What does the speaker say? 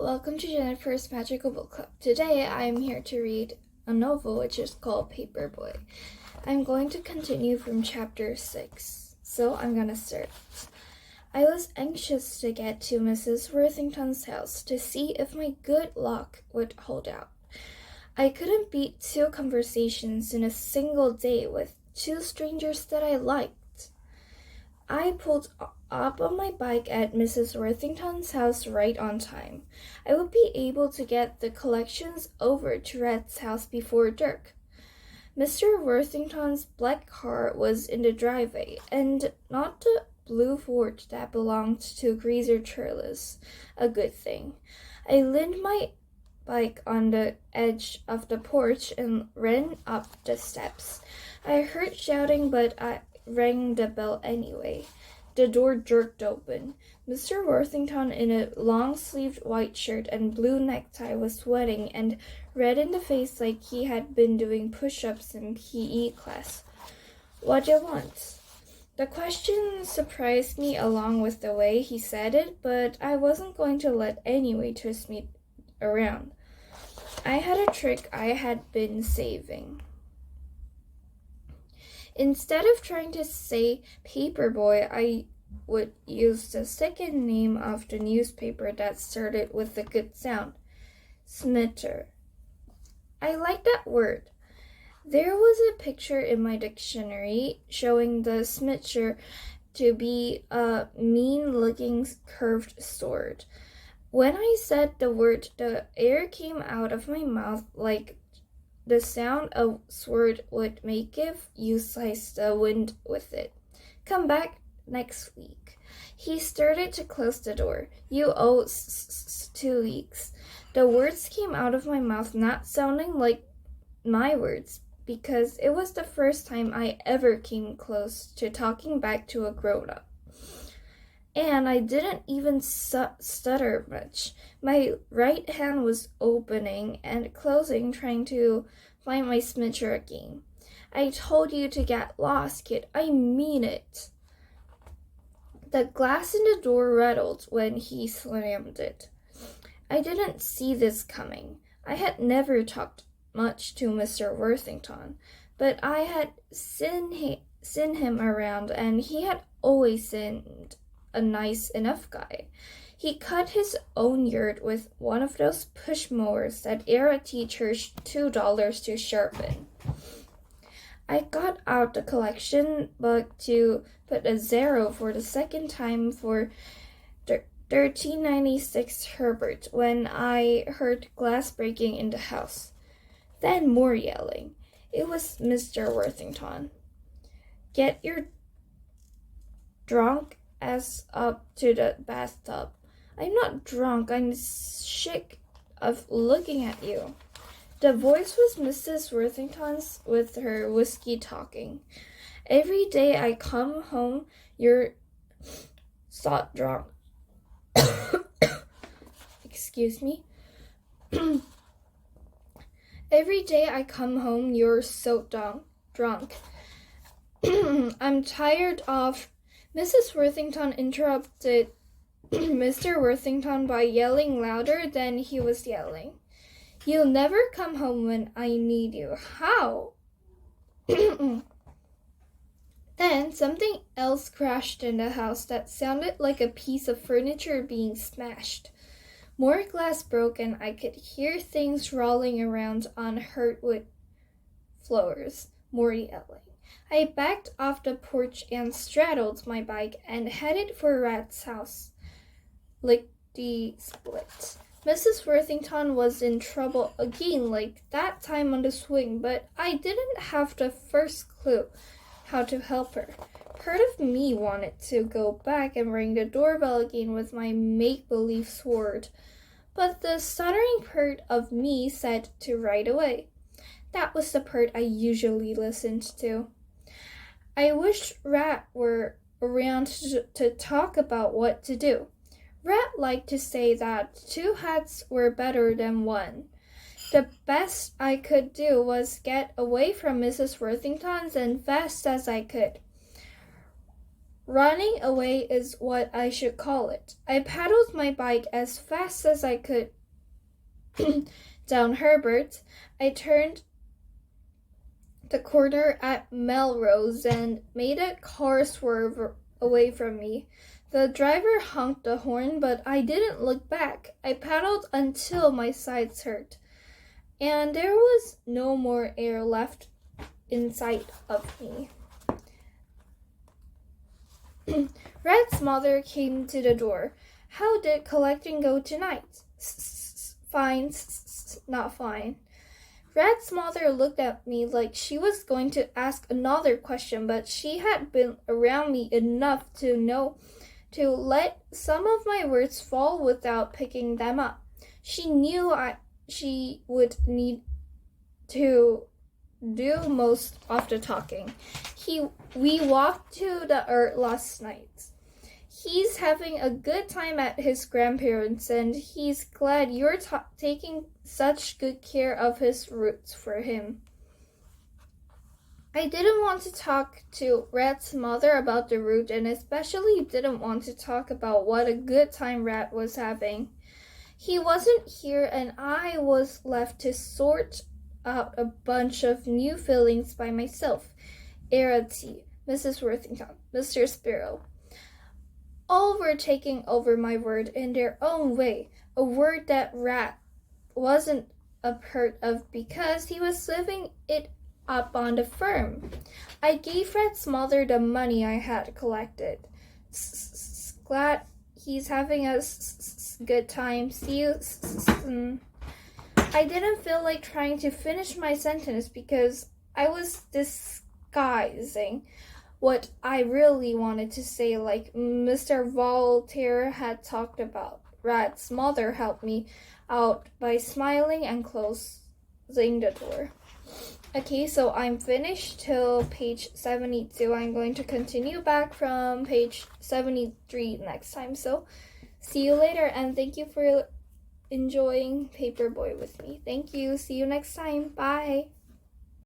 welcome to Jennifer's Magical Book Club. Today I'm here to read a novel which is called Paperboy. I'm going to continue from chapter 6, so I'm gonna start. I was anxious to get to Mrs. Worthington's house to see if my good luck would hold out. I couldn't beat 2 conversations in a single day with 2 strangers that I liked. I pulled up on my bike at Mrs. Worthington's house right on time. I would be able to get the collections over to Red's house before dark. Mr. Worthington's black car was in the driveway, and not the blue Ford that belonged to Greaser Turles. A good thing. I leaned my bike on the edge of the porch and ran up the steps. I heard shouting, but I rang the bell anyway. The door jerked open. Mr. Worthington, in a long-sleeved white shirt and blue necktie, was sweating and red in the face like he had been doing push-ups in PE class. "What do you want?" The question surprised me along with the way he said it, but I wasn't going to let anyone twist me around. I had a trick I had been saving. Instead of trying to say Paperboy, I would use the second name of the newspaper that started with a good sound, Smitter. I liked that word. There was a picture in my dictionary showing the Smitter to be a mean-looking curved sword. When I said the word, the air came out of my mouth like the sound a sword would make if you sliced the wind with it. "Come back next week." He started to close the door. "You owe 2 weeks." The words came out of my mouth not sounding like my words, because it was the first time I ever came close to talking back to a grown-up. And I didn't even stutter much. My right hand was opening and closing, trying to find my Smitter again. "I told you to get lost, kid. I mean it." The glass in the door rattled when he slammed it. I didn't see this coming. I had never talked much to Mr. Worthington, but I had seen him around, and he had always seemed a nice enough guy. He cut his own yard with one of those push mowers that era teachers $2 to sharpen. I got out the collection book to put a 0 for the second time for 1396 Herbert when I heard glass breaking in the house. Then more yelling. It was Mr. Worthington. "Get your drunk ass up to the bathtub." "I'm not drunk. I'm sick of looking at you." The voice was Mrs. Worthington's with her whiskey talking. "Every day I come home, you're so drunk." Excuse me. "Every day I come home, you're so drunk. I'm tired of..." Mrs. Worthington interrupted Mr. Worthington by yelling louder than he was yelling. "You'll never come home when I need you. How?" Then something else crashed in the house that sounded like a piece of furniture being smashed. More glass broke, and I could hear things rolling around on hardwood floors. More yelling. I backed off the porch and straddled my bike and headed for Rat's house. Lickety-split. Mrs. Worthington was in trouble again, like that time on the swing, but I didn't have the first clue how to help her. Part of me wanted to go back and ring the doorbell again with my make-believe sword, but the stuttering part of me said to ride away. That was the part I usually listened to. I wished Rat were around to talk about what to do. Rat liked to say that 2 hats were better than 1. The best I could do was get away from Mrs. Worthington's as fast as I could. Running away is what I should call it. I paddled my bike as fast as I could down Herbert. I turned the corner at Melrose and made a car swerve away from me. The driver honked the horn, but I didn't look back. I paddled until my sides hurt, and there was no more air left inside of me. Red's mother came to the door. How did collecting go tonight? Fine, not fine. Red's mother looked at me like she was going to ask another question, but she had been around me enough to know to let some of my words fall without picking them up. She knew she would need to do most of the talking. We walked to the last night. He's having a good time at his grandparents', and he's glad you're taking such good care of his roots for him. I didn't want to talk to Rat's mother about the root, and especially didn't want to talk about what a good time Rat was having. He wasn't here, and I was left to sort out a bunch of new feelings by myself. Arity, Mrs. Worthington, Mr. Sparrow. All were taking over my word in their own way, a word that Rat wasn't a part of because he was living it up on the farm. I gave Rat's mother the money I had collected. Glad he's having a good time. See you. I didn't feel like trying to finish my sentence because I was disguising what I really wanted to say, like Mr. Voltaire had talked about. Rat's mother helped me out by smiling and closing the door. Okay, so I'm finished till page 72. I'm going to continue back from page 73 next time. So see you later, and thank you for enjoying Paperboy with me. Thank you. See you next time. Bye.